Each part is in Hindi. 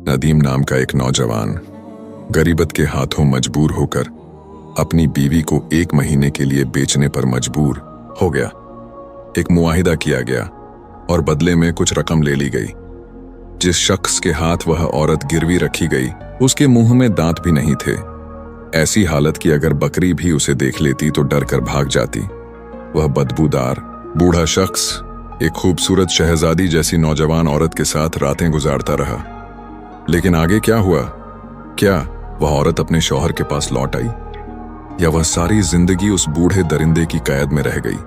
नदीम नाम का एक नौजवान गरीबत के हाथों मजबूर होकर अपनी बीवी को 1 महीने के लिए बेचने पर मजबूर हो गया। एक मुआहिदा किया गया और बदले में कुछ रकम ले ली गई। जिस शख्स के हाथ वह औरत गिरवी रखी गई उसके मुंह में दांत भी नहीं थे। ऐसी हालत कि अगर बकरी भी उसे देख लेती तो डर कर भाग जाती। वह बदबूदार बूढ़ा शख्स एक खूबसूरत शहजादी जैसी नौजवान औरत के साथ रातें गुजारता रहा। लेकिन आगे क्या हुआ? क्या वह औरत अपने शौहर के पास लौट आई या वह सारी जिंदगी उस बूढ़े दरिंदे की कैद में रह गई?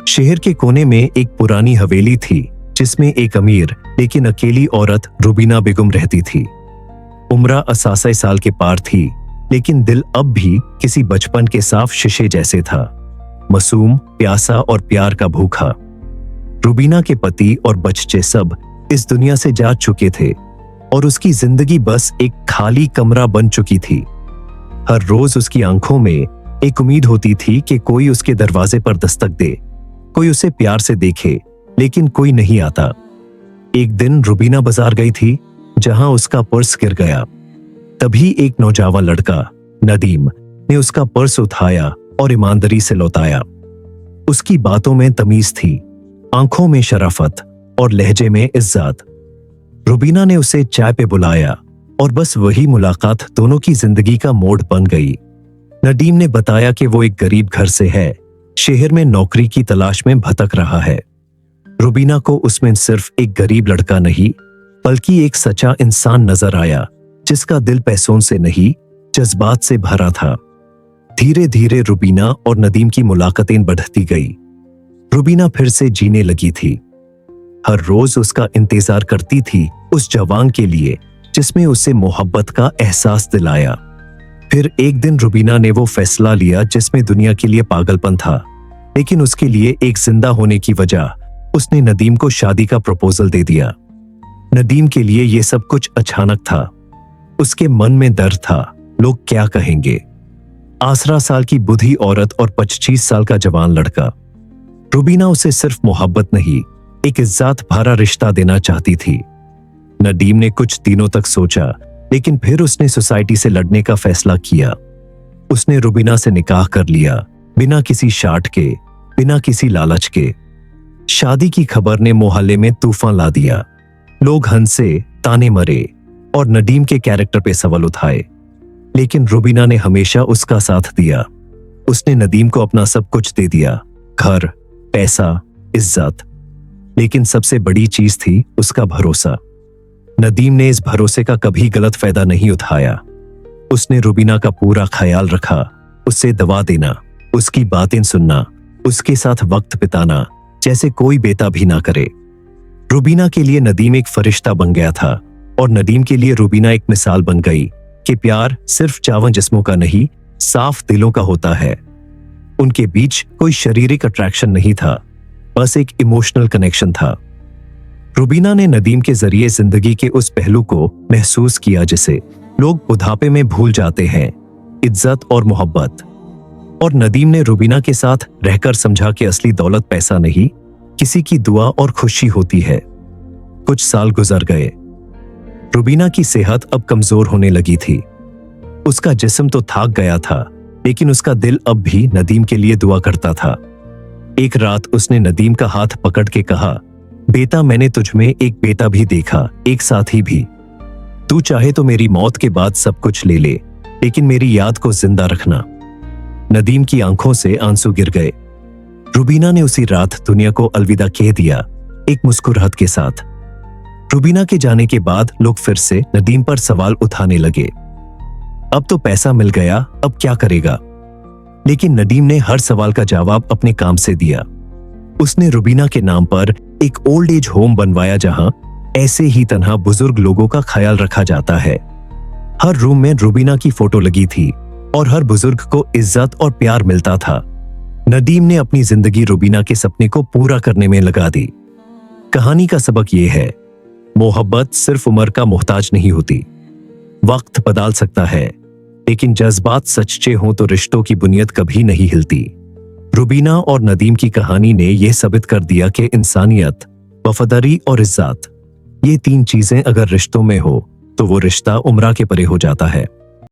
शहर के कोने में एक पुरानी हवेली थी जिसमें एक अमीर लेकिन अकेली औरत रुबीना बेगम रहती थी। उम्र 88 साल के पार थी, लेकिन दिल अब भी किसी बचपन के साफ शीशे जैसे था, मासूम, प्यासा और प्यार का भूखा। रुबीना के पति और बच्चे सब इस दुनिया से जा चुके थे और उसकी जिंदगी बस एक खाली कमरा बन चुकी थी। हर रोज उसकी आंखों में एक उम्मीद होती थी कि कोई उसके दरवाजे पर दस्तक दे, कोई उसे प्यार से देखे, लेकिन कोई नहीं आता। एक दिन रुबीना बाजार गई थी जहां उसका पर्स गिर गया। तभी एक नौजवान लड़का नदीम ने उसका पर्स उठाया और ईमानदारी से लौटाया। उसकी बातों में तमीज थी, आंखों में शराफत और लहजे में इज्जत। रुबीना ने उसे चाय पे बुलाया और बस वही मुलाकात दोनों की जिंदगी का मोड़ बन गई। नदीम ने बताया कि वो एक गरीब घर से है, शहर में नौकरी की तलाश में भटक रहा है। रुबीना को उसमें सिर्फ एक गरीब लड़का नहीं बल्कि एक सच्चा इंसान नजर आया, जिसका दिल पैसों से नहीं जज्बात से भरा था। धीरे धीरे रुबीना और नदीम की मुलाकातें बढ़ती गई। रुबीना फिर से जीने लगी थी। हर रोज उसका इंतजार करती थी उस जवान के लिए जिसमें उसे मोहब्बत का एहसास दिलाया। फिर एक दिन रुबीना ने वो फैसला लिया जिसमें दुनिया के लिए पागलपन था, लेकिन उसके लिए एक जिंदा होने की वजह। उसने नदीम को शादी का प्रपोजल दे दिया। नदीम के लिए यह सब कुछ अचानक था। उसके मन में डर था, लोग क्या कहेंगे। 18 साल की बुढ़ी औरत और 25 साल का जवान लड़का। रुबीना उसे सिर्फ मोहब्बत नहीं, एक इज्जत भरा रिश्ता देना चाहती थी। नदीम ने कुछ दिनों तक सोचा, लेकिन फिर उसने सोसाइटी से लड़ने का फैसला किया। उसने रुबीना से निकाह कर लिया, बिना किसी शार्ट के, बिना किसी लालच के। शादी की खबर ने मोहल्ले में तूफान ला दिया। लोग हंसे, ताने मरे और नदीम के कैरेक्टर पे सवाल उठाए, लेकिन रुबीना ने हमेशा उसका साथ दिया। उसने नदीम को अपना सब कुछ दे दिया, घर, पैसा, इज्जत, लेकिन सबसे बड़ी चीज थी उसका भरोसा। नदीम ने इस भरोसे का कभी गलत फायदा नहीं उठाया। उसने रुबीना का पूरा ख्याल रखा, उससे दवा देना, उसकी बातें सुनना, उसके साथ वक्त बिताना जैसे कोई बेटा भी ना करे। रुबीना के लिए नदीम एक फरिश्ता बन गया था और नदीम के लिए रुबीना एक मिसाल बन गई कि प्यार सिर्फ चावन जिस्मों का नहीं, साफ दिलों का होता है। उनके बीच कोई शारीरिक अट्रैक्शन नहीं था, बस एक इमोशनल कनेक्शन था। रुबीना ने नदीम के जरिए जिंदगी के उस पहलू को महसूस किया जिसे लोग बुढ़ापे में भूल जाते हैं, इज्जत और मोहब्बत। और नदीम ने रुबीना के साथ रहकर समझा कि असली दौलत पैसा नहीं, किसी की दुआ और खुशी होती है। कुछ साल गुजर गए। रुबीना की सेहत अब कमजोर होने लगी थी। उसका जिस्म तो थक गया था, लेकिन उसका दिल अब भी नदीम के लिए दुआ करता था। एक रात उसने नदीम का हाथ पकड़ के कहा, बेटा, मैंने तुझमें एक बेटा भी देखा, एक साथी भी। तू चाहे तो मेरी मौत के बाद सब कुछ ले ले, लेकिन मेरी याद को जिंदा रखना। नदीम की आंखों से आंसू गिर गए। रुबीना ने उसी रात दुनिया को अलविदा कह दिया, एक मुस्कुराहट के साथ। रुबीना के जाने के बाद लोग फिर से नदीम पर सवाल उठाने लगे। अब तो पैसा मिल गया, अब क्या करेगा? लेकिन नदीम ने हर सवाल का जवाब अपने काम से दिया। उसने रुबीना के नाम पर एक ओल्ड एज होम बनवाया जहां ऐसे ही तन्हा बुजुर्ग लोगों का ख्याल रखा जाता है। हर रूम में रुबीना की फोटो लगी थी और हर बुजुर्ग को इज्जत और प्यार मिलता था। नदीम ने अपनी जिंदगी रुबीना के सपने को पूरा करने में लगा दी। कहानी का सबक यह है, मोहब्बत सिर्फ उम्र का मोहताज नहीं होती। वक्त बदल सकता है, लेकिन जज्बात सच्चे हों तो रिश्तों की बुनियाद कभी नहीं हिलती। रुबीना और नदीम की कहानी ने यह साबित कर दिया कि इंसानियत, वफादारी और इज्जत, ये 3 चीजें अगर रिश्तों में हो तो वो रिश्ता उमरा के परे हो जाता है।